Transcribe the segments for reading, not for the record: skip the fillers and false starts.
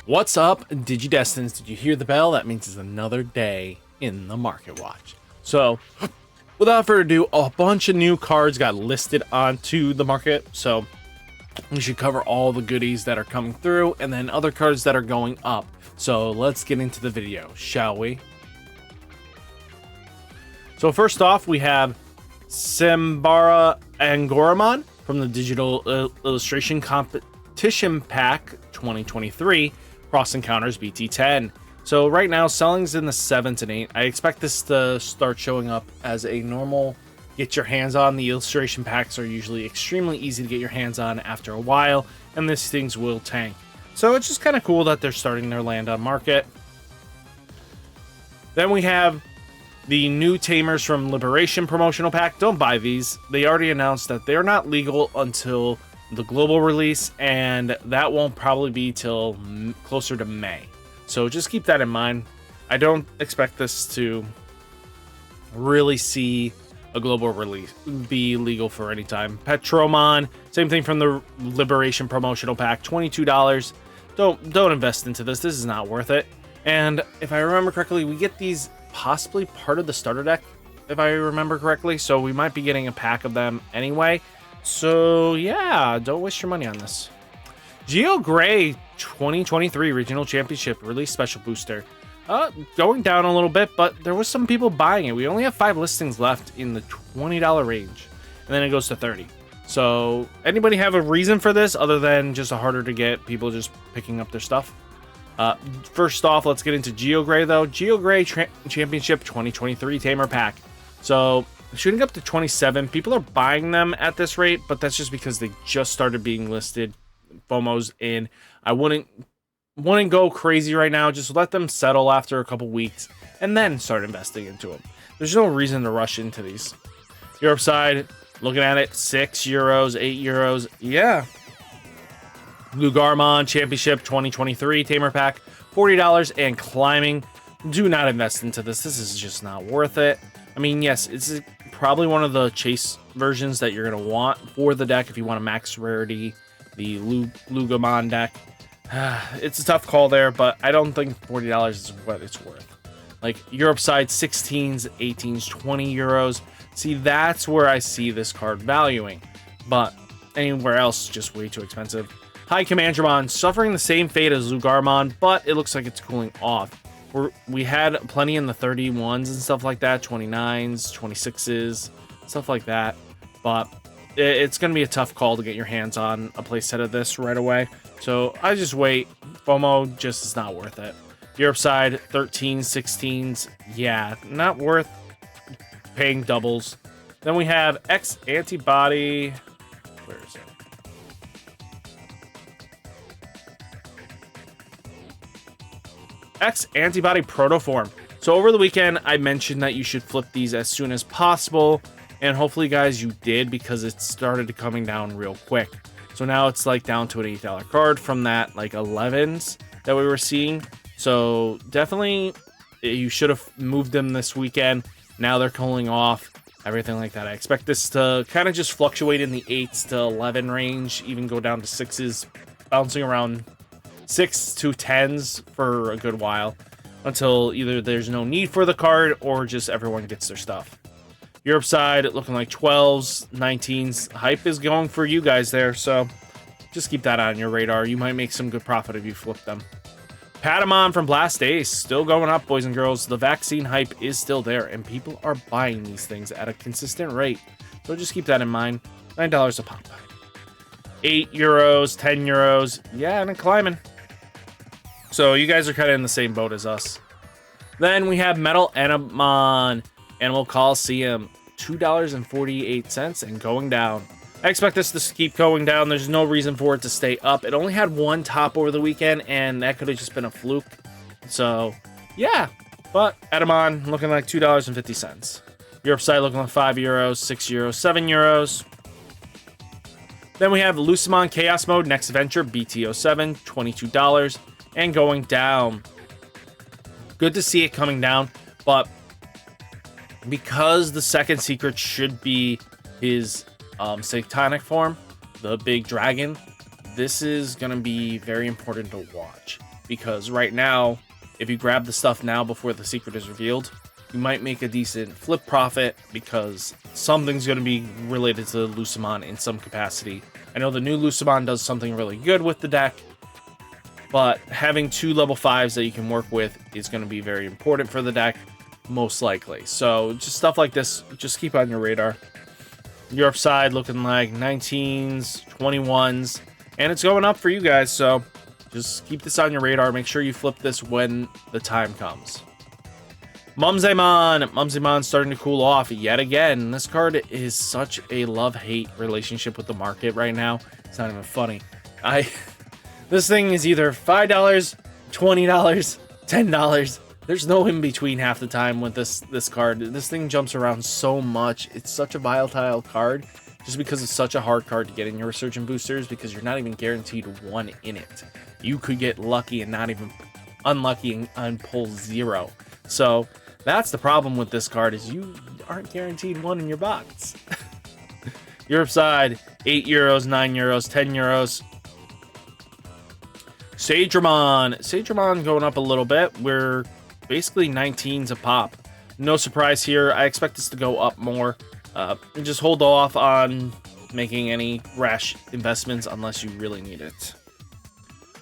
What's up, Digidestins? Did you hear the bell? That means it's another day in the Market Watch. So, without further ado, a bunch of new cards got listed onto the market. So, we should cover all the goodies that are coming through and then other cards that are going up. So, let's get into the video, shall we? So, first off, we have Sara Ang Goron from the Digital Illustration Competition Pack 2023. Cross Encounters BT10. So right now, selling's in the 7s and 8. I expect this to start showing up as a normal get your hands on. The illustration packs are usually extremely easy to get your hands on after a while, and these things will tank. So it's just kind of cool that they're starting their land on market. Then we have the new Tamers from Liberation promotional pack. Don't buy these. They already announced that they're not legal until the global release, and that won't probably be till closer to May. So just keep that in mind. I don't expect this to really see a global release be legal for any time. Petromon, same thing from the Liberation promotional pack, $22. Don't invest into this. This is not worth it. And if I remember correctly, we get these possibly part of the starter deck, if I remember correctly. So we might be getting a pack of them anyway. So yeah, don't waste your money on this. Geo Gray 2023 Regional Championship Release Special Booster. Going down a little bit, but there was some people buying it. We only have 5 listings left in the $20 range, and then it goes to 30. So anybody have a reason for this other than just a harder to get people just picking up their stuff? First off, let's get into Geo Gray though. Geo Gray Championship 2023 Tamer Pack. So shooting up to 27. People are buying them at this rate, but that's just because they just started being listed. FOMO's in. I wouldn't go crazy right now. Just let them settle after a couple weeks and then start investing into them. There's no reason to rush into these. Europe side, looking at it, €6, €8. Yeah. Garman Championship 2023 Tamer Pack, $40 and climbing. Do not invest into this. This is just not worth it. I mean, yes, it's probably one of the chase versions that you're going to want for the deck if you want a max rarity, the Lugamon deck. It's a tough call there, but I don't think $40 is what it's worth. Like, Europe side, 16s, 18s, €20. See, that's where I see this card valuing. But anywhere else, just way too expensive. Hi, Commandramon, suffering the same fate as Lugarmon, but it looks like it's cooling off. We had plenty in the 31s and stuff like that, 29s, 26s, stuff like that. But it's going to be a tough call to get your hands on a playset of this right away. So I just wait. FOMO just is not worth it. Europe side, 13s, 16s. Yeah, not worth paying doubles. Then we have X Antibody. Where is it? X Antibody Proto form. So over the weekend, I mentioned that you should flip these as soon as possible. And hopefully, guys, you did, because it started coming down real quick. So now it's like down to an $8 card from that like 11s that we were seeing. So definitely you should have moved them this weekend. Now they're cooling off, everything like that. I expect this to kind of just fluctuate in the 8s to 11 range, even go down to 6s, bouncing around 6 to 10s for a good while until either there's no need for the card or just everyone gets their stuff. Europe side looking like 12s, 19s. Hype is going for you guys there, so just keep that on your radar. You might make some good profit if you flip them. Patamon from Blast Ace, still going up, boys and girls. The vaccine hype is still there, and people are buying these things at a consistent rate. So just keep that in mind. $9 a pop. €8, €10. Yeah, and climbing. So you guys are kind of in the same boat as us. Then we have Metal Anubis Animal Coliseum, $2.48 and going down. I expect this to keep going down. There's no reason for it to stay up. It only had one top over the weekend, and that could have just been a fluke. So, yeah. But Edamon looking like $2.50. Europe side looking like €5, €6, €7. Then we have Lucimon Chaos Mode Next Adventure BT07, $22 and going down. Good to see it coming down, but because the second secret should be his satanic form, the big dragon, this is going to be very important to watch. because right now, if you grab the stuff now before the secret is revealed, you might make a decent flip profit because something's going to be related to Lucifon in some capacity. I know the new Lucifon does something really good with the deck, but having 2 level 5s that you can work with is going to be very important for the deck, most likely. So just stuff like this, just keep on your radar. Europe side looking like 19s, 21s, and it's going up for you guys, so just keep this on your radar. Make sure you flip this when the time comes. Mumsymon starting to cool off yet again. This card is such a love-hate relationship with the market right now. It's not even funny. This thing is either $5, $20, $10. There's no in between half the time with this card. This thing jumps around so much. It's such a volatile card just because it's such a hard card to get in your resurgent boosters because you're not even guaranteed 1 in it. You could get lucky and not even unlucky and pull 0. So that's the problem with this card, is you aren't guaranteed 1 in your box. Europe side, 8 euros, 9 euros, 10 euros. Shadron going up a little bit. We're basically 19s a pop. No surprise here. I expect this to go up more. Just hold off on making any rash investments unless you really need it.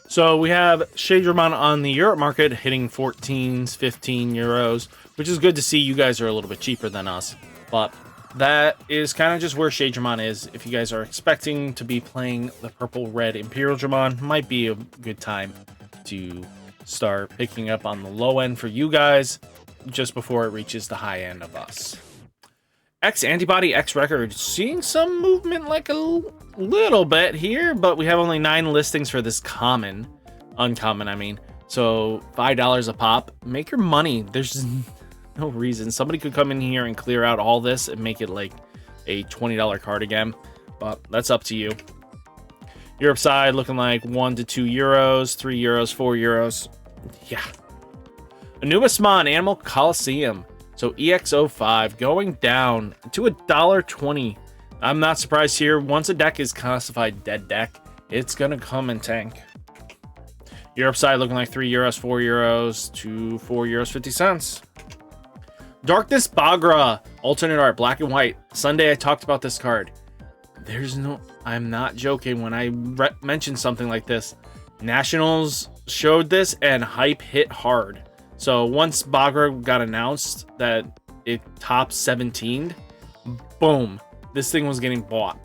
So we have Shadron on the Europe market hitting 14s, 15 euros, which is good to see. You guys are a little bit cheaper than us, but that is kind of just where Shadron is. If you guys are expecting to be playing the purple-red Imperial Dramon, might be a good time to start picking up on the low end for you guys just before it reaches the high end of us. X Antibody X Record, seeing some movement like a little bit here, but we have only 9 listings for this uncommon, I mean. So $5 a pop. Make your money. There's no reason. Somebody could come in here and clear out all this and make it like a $20 card again, but that's up to you. Europe side looking like 1 to 2 euros, 3 euros, 4 euros. Yeah. Anubismon Animal Coliseum. So EX05 going down to $1.20. I'm not surprised here. Once a deck is classified dead deck, it's going to come and tank. Europe side looking like 3 euros, 4 euros to 4 euros 50 cents. Darkness Bogra, alternate art, black and white. Sunday I talked about this card. I'm not joking when I mentioned something like this. Nationals showed this and hype hit hard. So once Bogra got announced that it topped 17, boom, this thing was getting bought.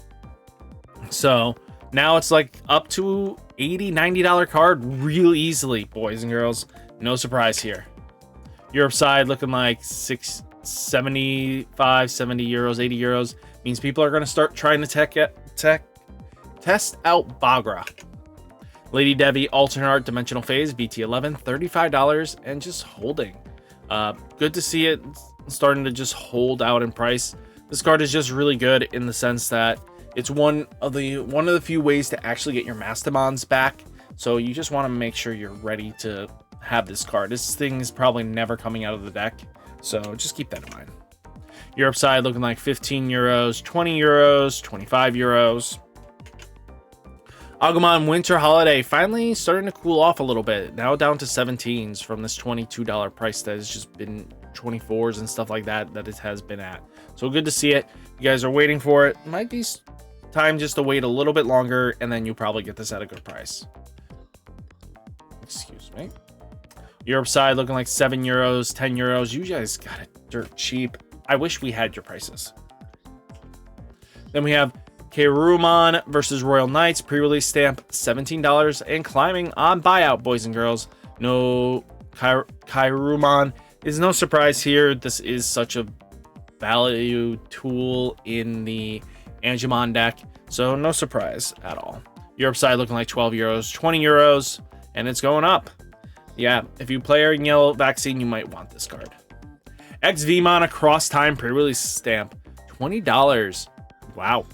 So now it's like up to $80, $90 card real easily, boys and girls. No surprise here. Europe side looking like 75, 70 euros, 80 euros. Means people are going to start trying to test out Bogra. Lady Debbie alternate art dimensional phase BT11, $35 and just holding. Good to see it starting to just hold out in price. This card is just really good in the sense that it's one of the few ways to actually get your Mastodons back. So you just want to make sure you're ready to have this card. This thing is probably never coming out of the deck, so just keep that in mind. Europe side looking like 15 euros, 20 euros, 25 euros. Agumon Winter Holiday finally starting to cool off a little bit. Now down to 17s from this $22 price that has just been 24s and stuff like that it has been at. So good to see it. You guys are waiting for it. Might be time just to wait a little bit longer, and then you'll probably get this at a good price. Excuse me. Europe side looking like 7 euros, 10 euros. You guys got it dirt cheap. I wish we had your prices. Then we have Garman versus Royal Knights, pre-release stamp $17 and climbing on buyout, boys and girls. No, Garman is no surprise here. This is such a value tool in the Angemon deck, so no surprise at all. Europe side looking like 12 euros, 20 euros, and it's going up. Yeah, if you play in yellow vaccine, you might want this card. Xvan across time pre-release stamp $20. Wow.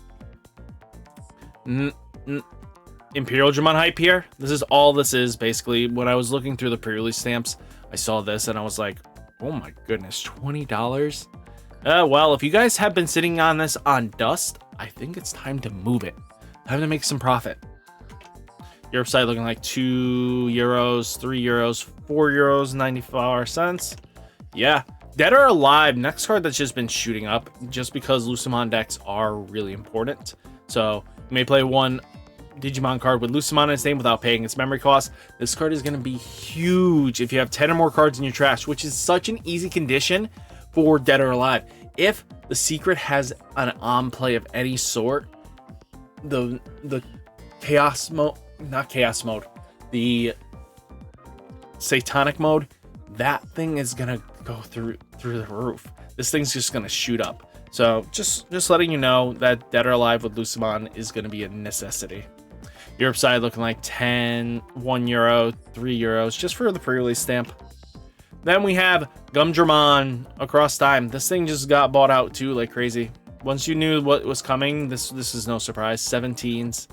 Imperial Dramon hype here. This is all this is basically. When I was looking through the pre-release stamps, I saw this and I was like, oh my goodness, $20. Well, if you guys have been sitting on this on dust, I think it's time to move it. Time to make some profit. Europe side looking like €2, €3, €4, 94 cents. Yeah. Dead or Alive, next card that's just been shooting up just because Lucemon decks are really important. So you may play one Digimon card with Lucemon in its name without paying its memory cost. This card is going to be huge if you have 10 or more cards in your trash, which is such an easy condition for Dead or Alive. If the secret has an on play of any sort, the chaos mode, not chaos mode, the satanic mode, that thing is gonna go through the roof. This thing's just gonna shoot up. So just letting you know that Dead or Alive with Lucemon is gonna be a necessity. Europe side looking like 10, €1, €3, just for the pre-release stamp. Then we have Gumdramon Across Time. This thing just got bought out too like crazy. Once you knew what was coming, this is no surprise. 17s,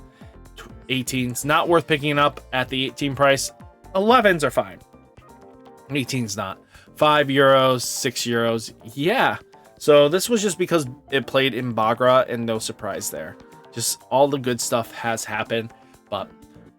18s, not worth picking up at the 18 price. 11s are fine. 18s not. €5, €6. Yeah. So this was just because it played in Bogra, and no surprise there. Just all the good stuff has happened. But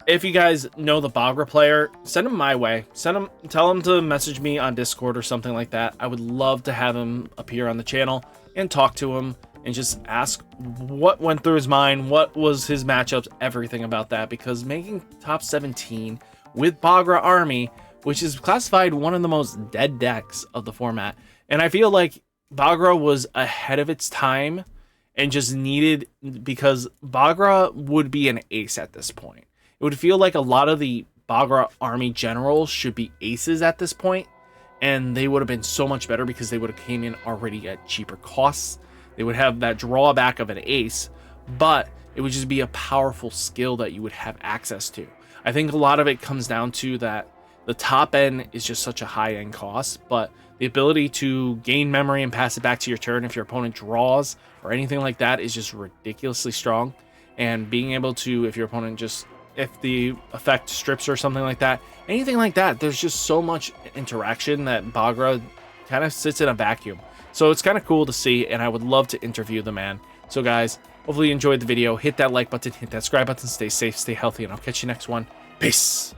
if you guys know the Bogra player, send him my way. Tell him to message me on Discord or something like that. I would love to have him appear on the channel and talk to him and just ask what went through his mind, what was his matchups, everything about that. Because making top 17 with Bogra Army, which is classified one of the most dead decks of the format, and I feel like Bogra was ahead of its time and just needed, because Bogra would be an ace at this point. It would feel like a lot of the Bogra Army generals should be aces at this point, and they would have been so much better because they would have came in already at cheaper costs. They would have that drawback of an ace, but it would just be a powerful skill that you would have access to. I think a lot of it comes down to that the top end is just such a high end cost, but the ability to gain memory and pass it back to your turn if your opponent draws or anything like that is just ridiculously strong. And being able to, if your opponent just, if the effect strips or something like that, anything like that, there's just so much interaction that Bogra kind of sits in a vacuum. So it's kind of cool to see, and I would love to interview the man. So guys, hopefully you enjoyed the video. Hit that like button, hit that subscribe button, stay safe, stay healthy, and I'll catch you next one. Peace.